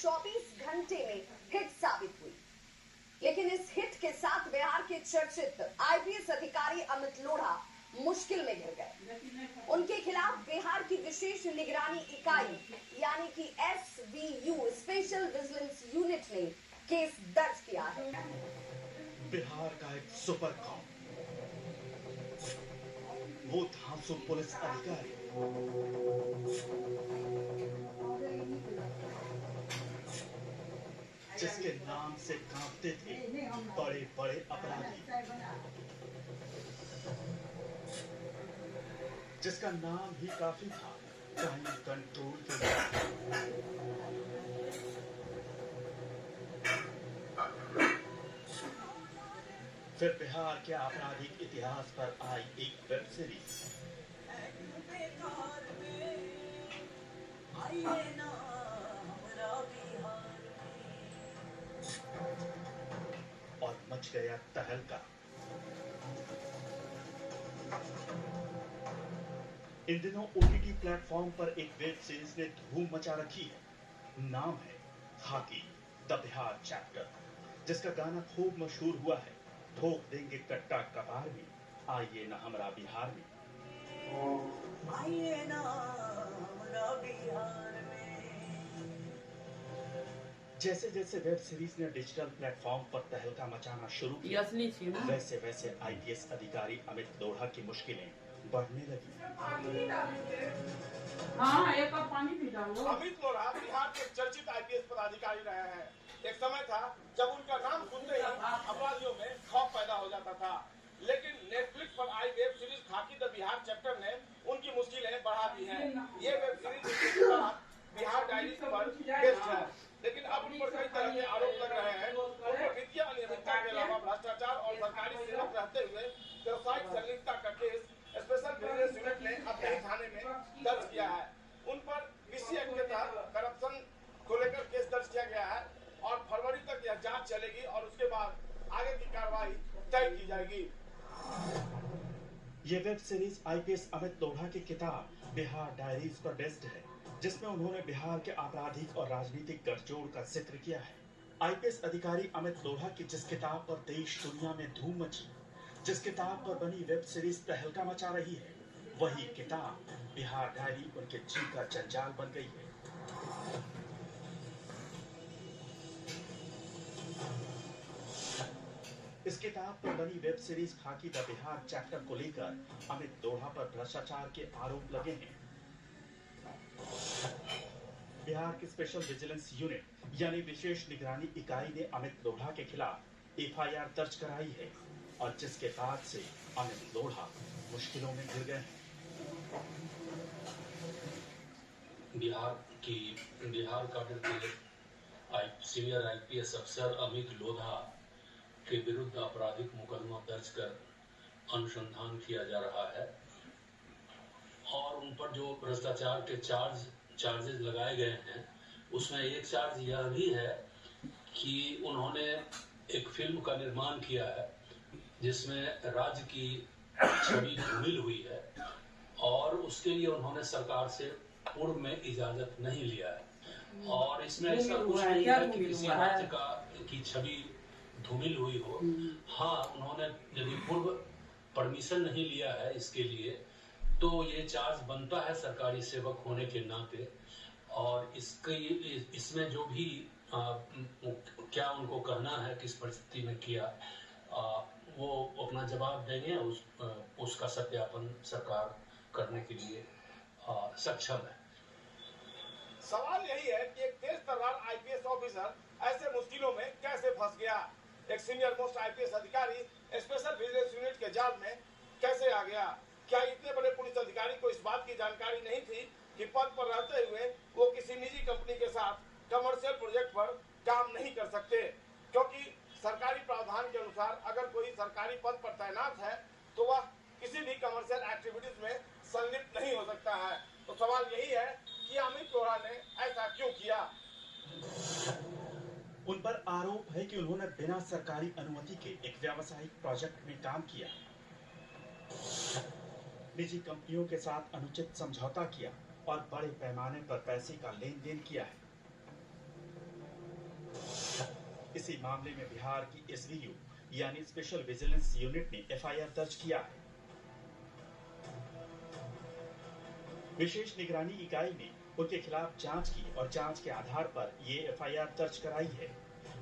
24 घंटे में हिट साबित हुई। लेकिन इस हिट के साथ बिहार के चर्चित आईपीएस अधिकारी अमित लोढ़ा मुश्किल में घिर गए। उनके खिलाफ बिहार की विशेष निगरानी इकाई यानी कि SVU स्पेशल विजिलेंस यूनिट ने केस दर्ज किया है। बिहार का एक सुपर कॉप, वो धांसू पुलिस अधिकारी, जिसके नाम से कांपते थे बड़े बड़े अपराधी, जिसका नाम ही काफी था क्राइम कंट्रोल के लिए। फिर बिहार के आपराधिक इतिहास पर आई एक वेब सीरीज और मच गया तहलका। इन दिनों OTT प्लेटफॉर्म पर एक वेब सीरीज ने धूम मचा रखी है। नाम है खाकी द बिहार चैप्टर, जिसका गाना खूब मशहूर हुआ है। ठोक देंगे कट्टा कपार में, आइए ना हमरा बिहार में। आइए ना हमरा बिहार में। जैसे जैसे वेब सीरीज ने डिजिटल प्लेटफॉर्म पर तहलका मचाना शुरू किया, वैसे वैसे आईपीएस अधिकारी अमित लोढ़ा की मुश्किलें बढ़ने लगी। हाँ, एक कप पानी पी डालो। अमित लोढ़ा बिहार के चर्चित आईपीएस पदाधिकारी रहे हैं। एक समय था जब उनका नाम सुनते ही अपराधियों में खौफ पैदा हो जाता था, लेकिन नेटफ्लिक्स पर आई वेब सीरीज खाकी द बिहार चैप्टर ने उनकी मुश्किलें बढ़ा दी हैं। ये वेब सीरीज बिहार डायरीज पर बेस्ड है, लेकिन अब उन पर कई तरह के आरोप लग रहे हैं। उनको वित्तीय अनियमितता के अलावा भ्रष्टाचार और सरकारी सेवक रहते हुए व्यवसायिक संलिप्तता का केस स्पेशल विजिलेंस यूनिट ने अपने थाने में दर्ज किया है। उन पर BC एक्ट के तहत करप्शन को लेकर केस दर्ज किया गया है और फरवरी तक यह जांच चलेगी और उसके बाद आगे की कार्रवाई तय की जाएगी। ये web series IPS Amit Lodha की किताब बिहार डायरीज पर बेस्ड है, जिसमें उन्होंने बिहार के आपराधिक और राजनीतिक गठजोड़ का जिक्र किया है। आईपीएस अधिकारी अमित लोढ़ा की जिस किताब पर देश दुनिया में धूम मची, जिस किताब पर बनी वेब सीरीज तहलका मचा रही है, वही किताब बिहार डायरी उनके जी का जंजाल बन गई है। इस किताब पर बनी वेब सीरीज खाकी द बिहार चैप्टर को लेकर अमित लोढ़ा पर भ्रष्टाचार के आरोप लगे हैं। बिहार की स्पेशल विजिलेंस यूनिट यानी विशेष निगरानी इकाई ने अमित लोढ़ा के खिलाफ FIR दर्ज कराई है और जिसके बाद से अमित लोढ़ा मुश्किलों में घिर गए हैं। बिहार काडर के सीनियर आईपीएस अफसर अमित लोढ़ा के विरुद्ध आपराधिक मुकदमा दर्ज कर अनुसंधान किया जा रहा है और उन पर जो भ्रष्टाचार के चार्जेस लगाए गए हैं, उसमें एक चार्ज यह भी है कि उन्होंने एक फिल्म का निर्माण किया है जिसमें राज्य की छवि धूमिल हुई है और उसके लिए उन्होंने सरकार से पूर्व में इजाजत नहीं लिया है और इसमें ऐसा कुछ नहीं है कि किसी राज्य की छवि धूमिल हुई हो। हाँ, उन्होंने यदि पूर्व परमिशन नहीं लिया है इसके लिए तो ये चार्ज बनता है सरकारी सेवक होने के नाते और इसमें जो भी क्या उनको कहना है, किस परिस्थिति में किया, वो अपना जवाब देंगे। उसका सत्यापन सरकार करने के लिए सक्षम है। सवाल यही है कि एक तेज तर्रार आईपीएस ऑफिसर ऐसे मुश्किलों में कैसे फंस गया। एक सीनियर मोस्ट आईपीएस अधिकारी स्पेशल विजिलेंस यूनिट के जाल में कैसे आ गया। क्या इतने बड़े पुलिस अधिकारी को इस बात की जानकारी नहीं थी कि पद पर रहते हुए वो किसी निजी कंपनी के साथ कमर्शियल प्रोजेक्ट पर काम नहीं कर सकते, क्योंकि सरकारी प्रावधान के अनुसार अगर कोई सरकारी पद पर तैनात है तो वह किसी भी कमर्शियल एक्टिविटीज में संलिप्त नहीं हो सकता है। तो सवाल यही है कि अमित लोढ़ा ने ऐसा क्यों किया। उन पर आरोप है कि उन्होंने बिना सरकारी अनुमति के एक व्यावसायिक प्रोजेक्ट में काम किया, निजी कंपनियों के साथ अनुचित समझौता किया और बड़े पैमाने पर पैसे का लेन देन किया है। इसी मामले में बिहार की एसवीयू यानी स्पेशल विजिलेंस यूनिट ने एफआईआर दर्ज किया है। विशेष निगरानी इकाई ने उनके खिलाफ जांच की और जांच के आधार पर ये एफआईआर दर्ज कराई है।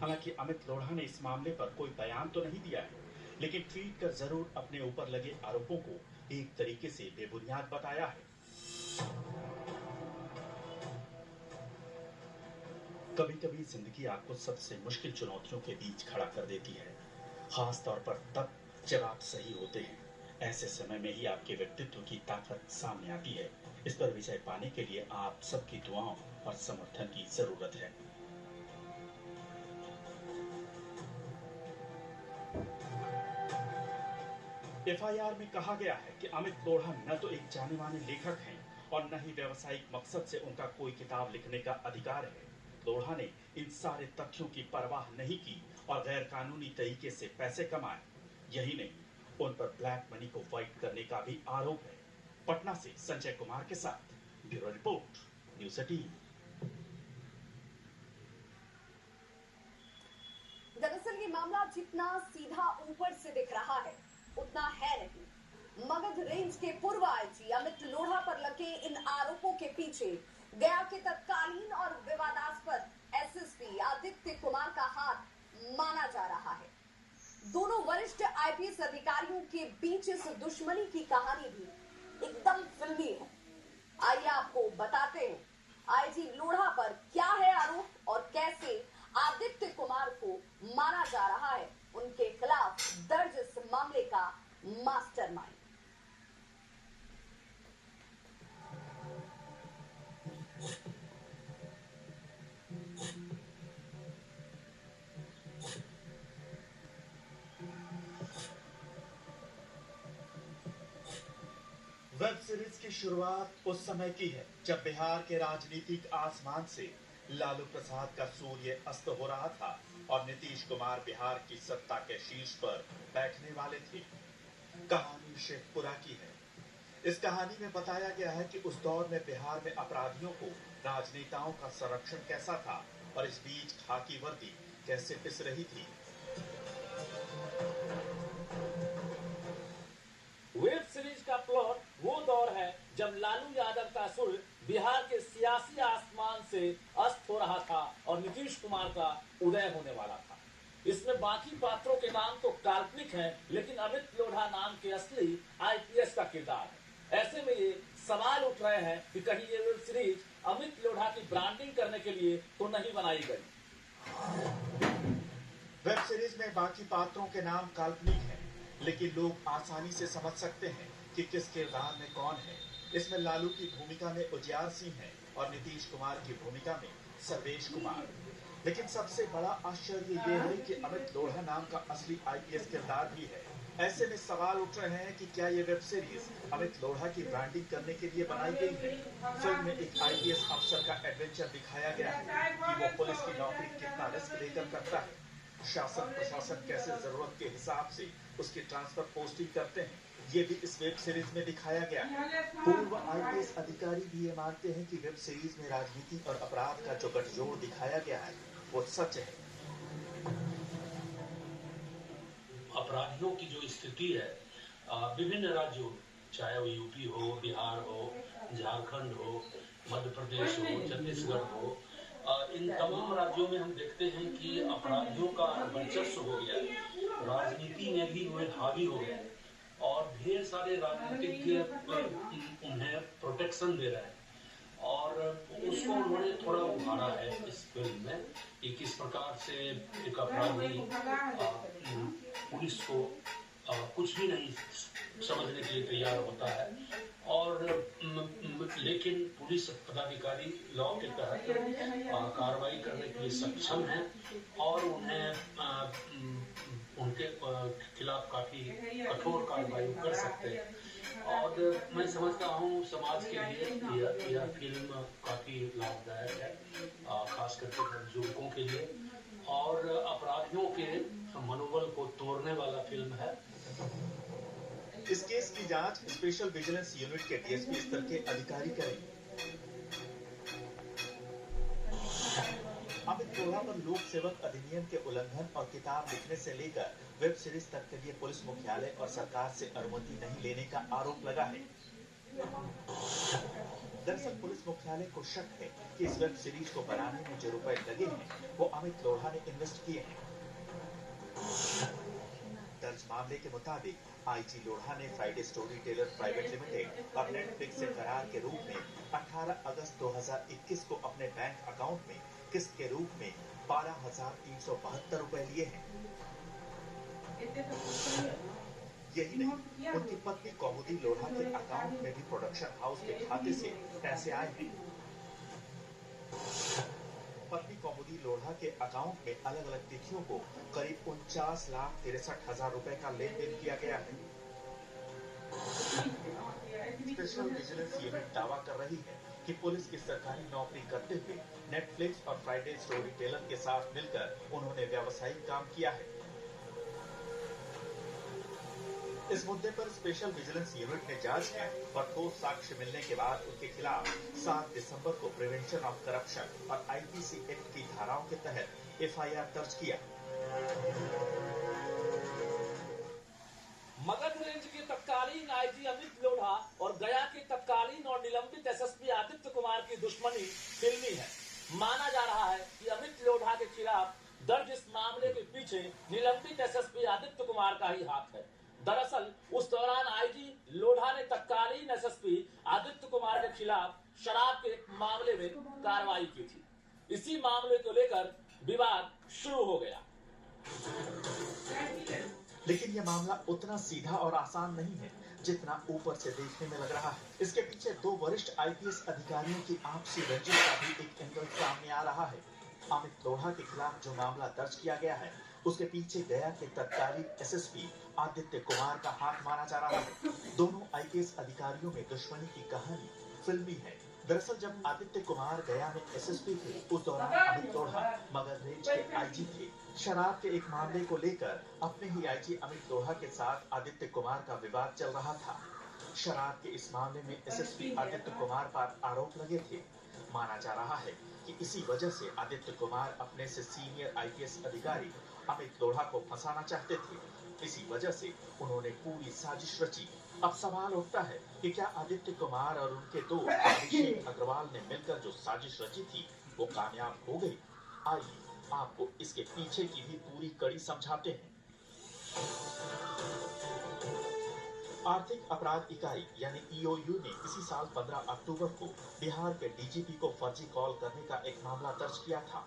हालांकि अमित लोढ़ा ने इस मामले पर कोई बयान तो नहीं दिया है, लेकिन ट्वीट कर जरूर अपने ऊपर लगे आरोपों को एक तरीके से बेबुनियाद बताया है। कभी कभी जिंदगी आपको सबसे मुश्किल चुनौतियों के बीच खड़ा कर देती है, खास तौर पर तब जब आप सही होते हैं। ऐसे समय में ही आपके व्यक्तित्व की ताकत सामने आती है। इस पर विजय पाने के लिए आप सबकी दुआओं और समर्थन की जरूरत है। एफआईआर में कहा गया है कि अमित लोढ़ा न तो एक जाने माने लेखक हैं और न ही व्यवसायिक मकसद से उनका कोई किताब लिखने का अधिकार है। लोढ़ा ने इन सारे तथ्यों की परवाह नहीं की और गैर कानूनी तरीके से पैसे कमाए। यही नहीं, उन पर ब्लैक मनी को व्हाइट करने का भी आरोप है। पटना से संजय कुमार के साथ ब्यूरो रिपोर्ट, न्यूज़ 18। दरअसल ये मामला जितना सीधा ऊपर से दिख रहा है उतना है नहीं। मगध रेंज के पूर्व आईजी अमित लोढ़ा पर लगे इन आरोपों के पीछे गया के तत्कालीन और विवादास्पद एसएसपी आदित्य कुमार का हाथ माना जा रहा है। दोनों वरिष्ठ आईपीएस अधिकारियों के बीच इस दुश्मनी की कहानी भी एकदम फिल्मी है। आइए आपको बताते हैं आईजी लोढ़ा पर क्या है आरोप और कैसे आदित्य कुमार को माना जा रहा है उनके खिलाफ दर्ज इस मामले का मास्टरमाइंड। वेब सीरीज की शुरुआत उस समय की है जब बिहार के राजनीतिक आसमान से लालू प्रसाद का सूर्य अस्त हो रहा था और नीतीश कुमार बिहार की सत्ता के शीर्ष पर बैठने वाले थे। कहानी शेखपुरा की है। इस कहानी में बताया गया है कि उस दौर में बिहार में अपराधियों को राजनेताओं का संरक्षण कैसा था और इस बीच खाकी वर्दी कैसे पिस रही थी। वेब सीरीज का प्लॉट वो दौर है जब लालू यादव का सूर्य बिहार के सियासी आसमान से अस्त हो रहा था और नीतीश कुमार का उदय होने वाला था। इसमें बाकी पात्रों के नाम तो काल्पनिक हैं, लेकिन अमित लोढ़ा नाम के असली आईपीएस का किरदार है। ऐसे में ये सवाल उठ रहे हैं कि कहीं ये वेब सीरीज अमित लोढ़ा की ब्रांडिंग करने के लिए तो नहीं बनाई गई। वेब सीरीज में बाकी पात्रों के नाम काल्पनिक हैं, लेकिन लोग आसानी से समझ सकते हैं कि किस किरदार में कौन है। इसमें लालू की भूमिका में उजियार सिंह है और नीतीश कुमार की भूमिका में सर्वेश कुमार। लेकिन सबसे बड़ा आश्चर्य ये है कि अमित लोढ़ा नाम का असली आईपीएस किरदार भी है। ऐसे में सवाल उठ रहे हैं कि क्या ये वेब सीरीज अमित लोढ़ा की ब्रांडिंग करने के लिए बनाई गई है। फिल्म में एक आईपीएस अफसर का एडवेंचर दिखाया गया है कि वो पुलिस की नौकरी कितना रिस्क लेकर करता है, शासन प्रशासन कैसे जरूरत के हिसाब से उसकी ट्रांसफर पोस्टिंग करते हैं, ये भी इस वेब सीरीज में दिखाया गया है। पूर्व आईपीएस अधिकारी भी ये मानते हैं कि वेब सीरीज में राजनीति और अपराध का जो गठजोड़ दिखाया गया है वो सच है। अपराधियों की जो स्थिति है विभिन्न राज्यों में, चाहे वो यूपी हो, बिहार हो, झारखंड हो, मध्य प्रदेश हो, छत्तीसगढ़ हो, इन तमाम राज्यों में हम देखते हैं कि अपराधियों का वर्चस्व हो गया, राजनीति में भी वो हावी हो गया और ढेर सारे राजनीतिज्ञ उन्हें प्रोटेक्शन दे रहे हैं और उसको उन्होंने थोड़ा उभारा है इस फिल्म में कि किस प्रकार से एक अपराधी पुलिस को कुछ भी नहीं समझने के लिए तैयार होता है और लेकिन पुलिस पदाधिकारी लॉ के तहत कार्रवाई करने के लिए सक्षम है और उन्हें उनके खिलाफ काफी कठोर कार्रवाई कर सकते हैं। और मैं समझता हूँ समाज के लिए यह फिल्म काफी लाभदायक है, खास करके बुजुर्गों के लिए और अपराधियों के मनोबल को तोड़ने वाला फिल्म है। इस केस की जांच स्पेशल विजिलेंस यूनिट के डीएसपी स्तर के अधिकारी करेंगे। अमित अमित लोढ़ा पर लोक सेवक अधिनियम के उल्लंघन और किताब लिखने से लेकर वेब सीरीज तक के लिए पुलिस मुख्यालय और सरकार से अनुमति नहीं लेने का आरोप लगा है। दरअसल पुलिस मुख्यालय को शक है कि इस वेब सीरीज को बनाने में जो रुपए लगे हैं वो अमित लोढ़ा ने इन्वेस्ट किए हैं। दर्ज मामले के मुताबिक आईजी लोढ़ा ने Friday story teller private limited और नेटफ्लिक्स से फरार के रूप में 18 अगस्त 2021 को अपने बैंक अकाउंट में किस्त के रूप में 12,372 रुपए लिए हैं। यही नहीं, उनकी पत्नी कौमुदी लोढ़ा के अकाउंट में भी प्रोडक्शन हाउस के खाते से पैसे आए हैं। पत्नी कौमुदी लोढ़ा के अकाउंट में अलग अलग तिथियों को करीब 49,63,000 रुपए का लेन देन किया गया है। स्पेशल विजिलेंस यूनिट दावा कर रही है कि पुलिस की सरकारी नौकरी करते हुए नेटफ्लिक्स और फ्राइडे स्टोरी टेलर के साथ मिलकर उन्होंने व्यावसायिक काम किया है। इस मुद्दे पर स्पेशल विजिलेंस यूनिट ने जांच की और ठोस साक्ष्य मिलने के बाद उनके खिलाफ 7 दिसंबर को प्रिवेंशन ऑफ करप्शन और आईपीसी एक्ट की धाराओं के तहत एफआईआर दर्ज किया। मगध रेंज के तत्कालीन आईजी अमित लोढ़ा और गया के तत्कालीन और निलंबित एसएसपी आदित्य कुमार की दुश्मनी फिल्मी है। माना जा रहा है कि अमित लोढ़ा के खिलाफ दर्ज इस मामले के पीछे निलंबित एसएसपी आदित्य कुमार का ही हाथ है। दरअसल उस दौरान आईजी लोढ़ा ने तत्कालीन एसएसपी आदित्य कुमार के खिलाफ शराब के एक मामले में कार्रवाई की थी। इसी मामले को लेकर विवाद शुरू हो गया। लेकिन यह मामला उतना सीधा और आसान नहीं है जितना ऊपर से देखने में लग रहा है। इसके पीछे 2 वरिष्ठ आईपीएस अधिकारियों की आपसी रंजिश का भी एक एंगल सामने आ रहा है। अमित लोढ़ा के खिलाफ जो मामला दर्ज किया गया है उसके पीछे गया के तत्कालीन एसएसपी आदित्य कुमार का हाथ माना जा रहा है। दोनों आईपीएस अधिकारियों में दुश्मनी की कहानी फिल्मी है। दरअसल जब आदित्य कुमार गया में एसएसपी थे उस दौरान अमित लोढ़ा मगध रेंज के आईजी थे। शराब के एक मामले को लेकर अपने ही आईजी अमित लोढ़ा के साथ आदित्य कुमार का विवाद चल रहा था। शराब के इस मामले में एसएसपी आदित्य कुमार पर आरोप लगे थे। माना जा रहा है कि इसी वजह से आदित्य कुमार अपने से सीनियर आईपीएस अधिकारी अमित लोढ़ा को फंसाना चाहते थे। इसी वजह से उन्होंने पूरी साजिश रची। अब सवाल उठता है कि क्या आदित्य कुमार और उनके दोस्त अभिषेक अग्रवाल ने मिलकर जो साजिश रची थी वो कामयाब हो गई? आइए आपको इसके पीछे की भी पूरी कड़ी समझाते हैं। आर्थिक अपराध इकाई यानी ईओयू ने इसी साल 15 अक्टूबर को बिहार के डीजीपी को फर्जी कॉल करने का एक मामला दर्ज किया था।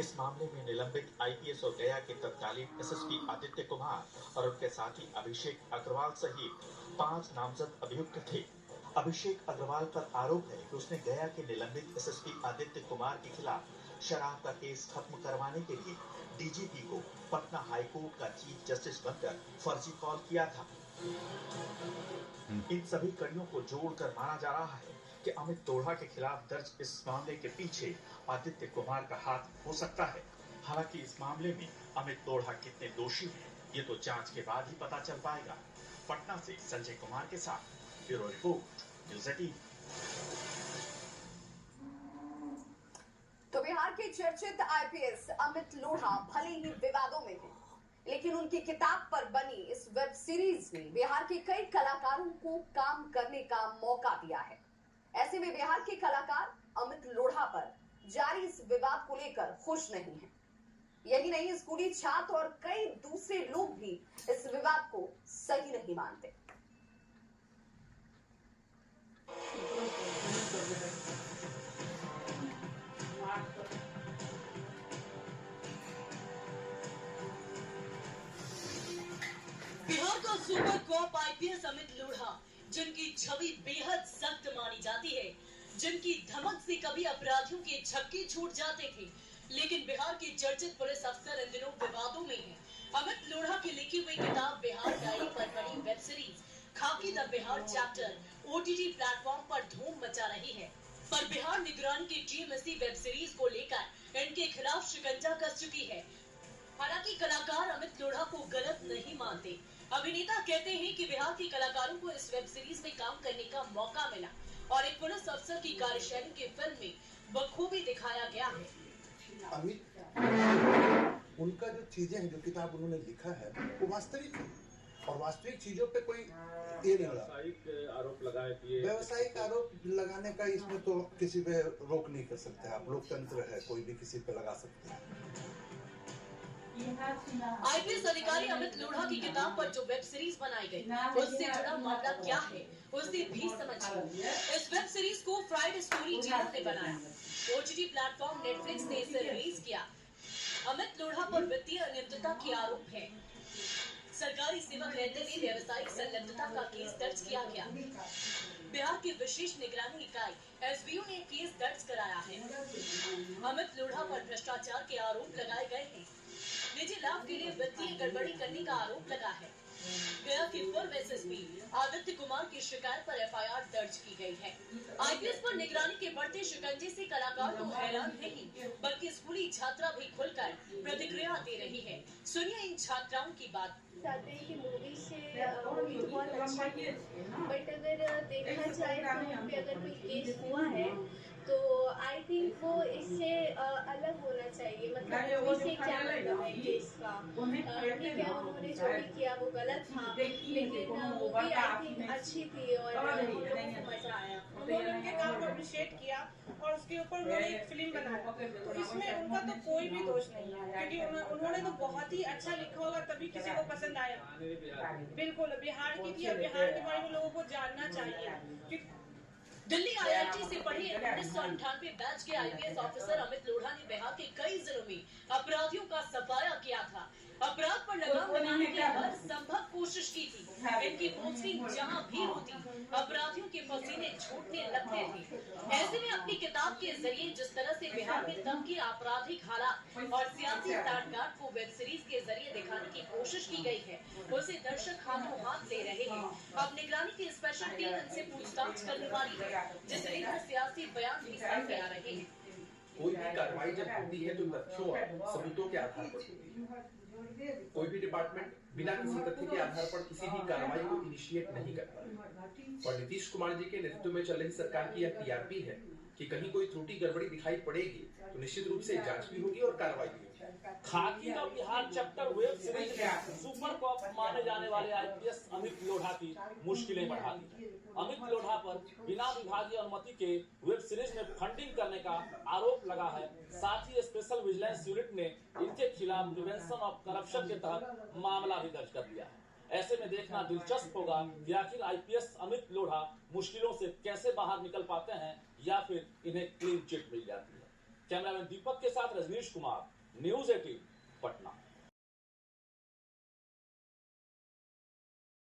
इस मामले में निलंबित आईपीएस और गया के तत्कालीन एसएसपी आदित्य कुमार और उनके साथी अभिषेक अग्रवाल सहित 5 नामजद अभियुक्त थे। अभिषेक अग्रवाल पर आरोप है कि उसने गया के निलंबित एसएसपी आदित्य कुमार के खिलाफ शराब का केस खत्म करवाने के लिए डीजीपी को पटना हाईकोर्ट का चीफ जस्टिस बनकर फर्जी कॉल किया था। इन सभी कड़ियों को जोड़कर माना जा रहा है कि अमित लोढ़ा के खिलाफ दर्ज इस मामले के पीछे आदित्य कुमार का हाथ हो सकता है। हालांकि इस मामले में अमित लोढ़ा कितने दोषी हैं, ये तो जांच के बाद ही पता चल पाएगा। पटना से संजय कुमार के साथ ब्यूरो रिपोर्ट, न्यूज़ 18। तो बिहार के चर्चित आईपीएस अमित लोढ़ा भले ही विवादों में हैं, लेकिन उनकी किताब पर बनी इस वेब सीरीज ने बिहार के कई कलाकारों को काम करने का मौका दिया है। ऐसे में बिहार के कलाकार अमित लोढ़ा पर जारी इस विवाद को लेकर खुश नहीं हैं। यही नहीं, स्कूली छात्र और कई दूसरे लोग भी इस विवाद को सही नहीं मानते। बिहार का super cop IPS Amit Lodha, जिनकी छवि बेहद सख्त मानी जाती है, जिनकी धमक से कभी अपराधियों के झक्के छूट जाते थे, लेकिन बिहार के चर्चित पुलिस अफसर इन दिनों विवादों में हैं। अमित लोढ़ा की लिखी हुई किताब बिहार डायरी पर बनी वेब सीरीज खाकी the Bihar chapter OTT platform पर धूम मचा रही है, पर बिहार निगरानी की टीम इसी वेब सीरीज को लेकर इनके खिलाफ शिकंजा कस चुकी है। हालांकि कलाकार अमित लोढ़ा को गलत नहीं मानते। अभिनेता कहते हैं कि बिहार के कलाकारों को इस वेब सीरीज में काम करने का मौका मिला और एक पुलिस अफसर की कार्यशैली की फिल्म में बखूबी दिखाया गया है। अमित उनका जो चीजें हैं, जो किताब उन्होंने लिखा है वो वास्तविक है और वास्तविक चीजों पे कोई ये नहीं लगा। आरोप लगाए कि व्यवसायिक आरोप लगाने का इसमें तो किसी पे रोक नहीं कर सकते आप, लोकतंत्र है, कोई भी किसी पे लगा सकते हैं। आईपीएस अधिकारी अमित लोढ़ा की किताब पर जो वेब सीरीज बनाई गई, उससे जुड़ा मामला क्या है उसे भी समझिए। इस वेब सीरीज को फ्राइड स्टोरी जियो ने बनाया। ओटीटी प्लेटफॉर्म नेटफ्लिक्स ने इसे रिलीज किया। अमित लोढ़ा पर वित्तीय अनियमितता के आरोप है। सरकारी सेवक रहते हुए व्यवसायिक संलिप्तता का केस दर्ज किया गया। बिहार की विशेष निगरानी इकाई एसबीओ ने केस दर्ज कराया है। अमित लोढ़ा पर भ्रष्टाचार के आरोप लगाए गए हैं। निजी लाभ के लिए वित्तीय गड़बड़ी करने का आरोप लगा है। गया के पूर्व एसएसपी आदित्य कुमार की शिकायत पर एफआईआर दर्ज की गई है। आईपीएस पर निगरानी के बढ़ते शिकंजे से कलाकार तो हैरान नहीं, बल्कि स्कूली छात्रा भी खुलकर प्रतिक्रिया दे रही है। सुनिए इन छात्राओं की बात। चाहते हैं कि मूवी से मूवी तो बहुत अच्छी है, बट अगर देखा जाए तो उन पे अगर कोई केस हुआ है तो आई थिंक वो इससे अलग होना चाहिए। मतलब मूवी से क्या मतलब है केस का? ठीक है, उन्होंने जो भी किया वो गलत था, लेकिन मूवी आई थिंक अच्छी थी और लोगों को मजा आया। उन्होंने उनके काम को अप्रिशिएट किया और उसके ऊपर उन्होंने एक फिल्म बनाया, तो इसमें उनका तो कोई भी दोष नहीं है, क्योंकि उन्होंने तो बहुत ही अच्छा लिखा होगा तभी किसी को पसंद आया। बिल्कुल बिहार की थी और बिहार के बारे में लोगों को जानना चाहिए। दिल्ली आईआईटी से पढ़े 1998 बैच के आईपीएस ऑफिसर अमित लोढ़ा ने बिहार के कई जिलों में अपराधियों का सफाया किया था। अपराध पर लगाम लगाने की हर संभव कोशिश की थी। इनकी पोस्टिंग जहां भी होती, अपराधियों के पसीने छूटने लगते थे। ऐसे में अपनी किताब के जरिए जिस तरह से बिहार में तब की आपराधिक हालात और सियासी सांठगांठ को वेब सीरीज के जरिए दिखाने की कोशिश की गई है, उसे दर्शक हाथों हाथ ले रहे हैं। अब निगरानी की स्पेशल टीम इनसे पूछताछ करने वाली है, जिससे इनके सियासी बयान भी सामने आ रहे हैं। कोई भी कार्रवाई जब होती है तो तथ्यों और सबूतों के आधार पर होती है। कोई भी डिपार्टमेंट बिना किसी तथ्य के आधार पर किसी भी कार्रवाई को इनिशिएट नहीं करता। और नीतीश कुमार जी के नेतृत्व में चल रही सरकार की यह टीआरपी है कि कहीं कोई त्रुटि गड़बड़ी दिखाई पड़ेगी तो निश्चित रूप से जांच भी होगी और कार्रवाई भी होगी। खाकी का बिहार चैप्टर वेब सीरीज में सुपर कॉप माने जाने वाले आईपीएस अमित लोढ़ा की मुश्किलें बढ़ा दी। अमित लोढ़ा पर बिना विभागीय अनुमति के वेब सीरीज में फंडिंग करने का आरोप लगा है। साथ ही स्पेशल विजिलेंस यूनिट ने इनके खिलाफ प्रिवेंशन ऑफ करप्शन के तहत मामला भी दर्ज कर दिया है। ऐसे में देखना दिलचस्प होगा कि आखिर आईपीएस अमित लोढ़ा मुश्किलों से कैसे बाहर निकल पाते हैं या फिर इन्हें क्लीन चिट मिल जाती है। कैमरामैन दीपक के साथ रजनीश कुमार, न्यूज़ 18 पटना।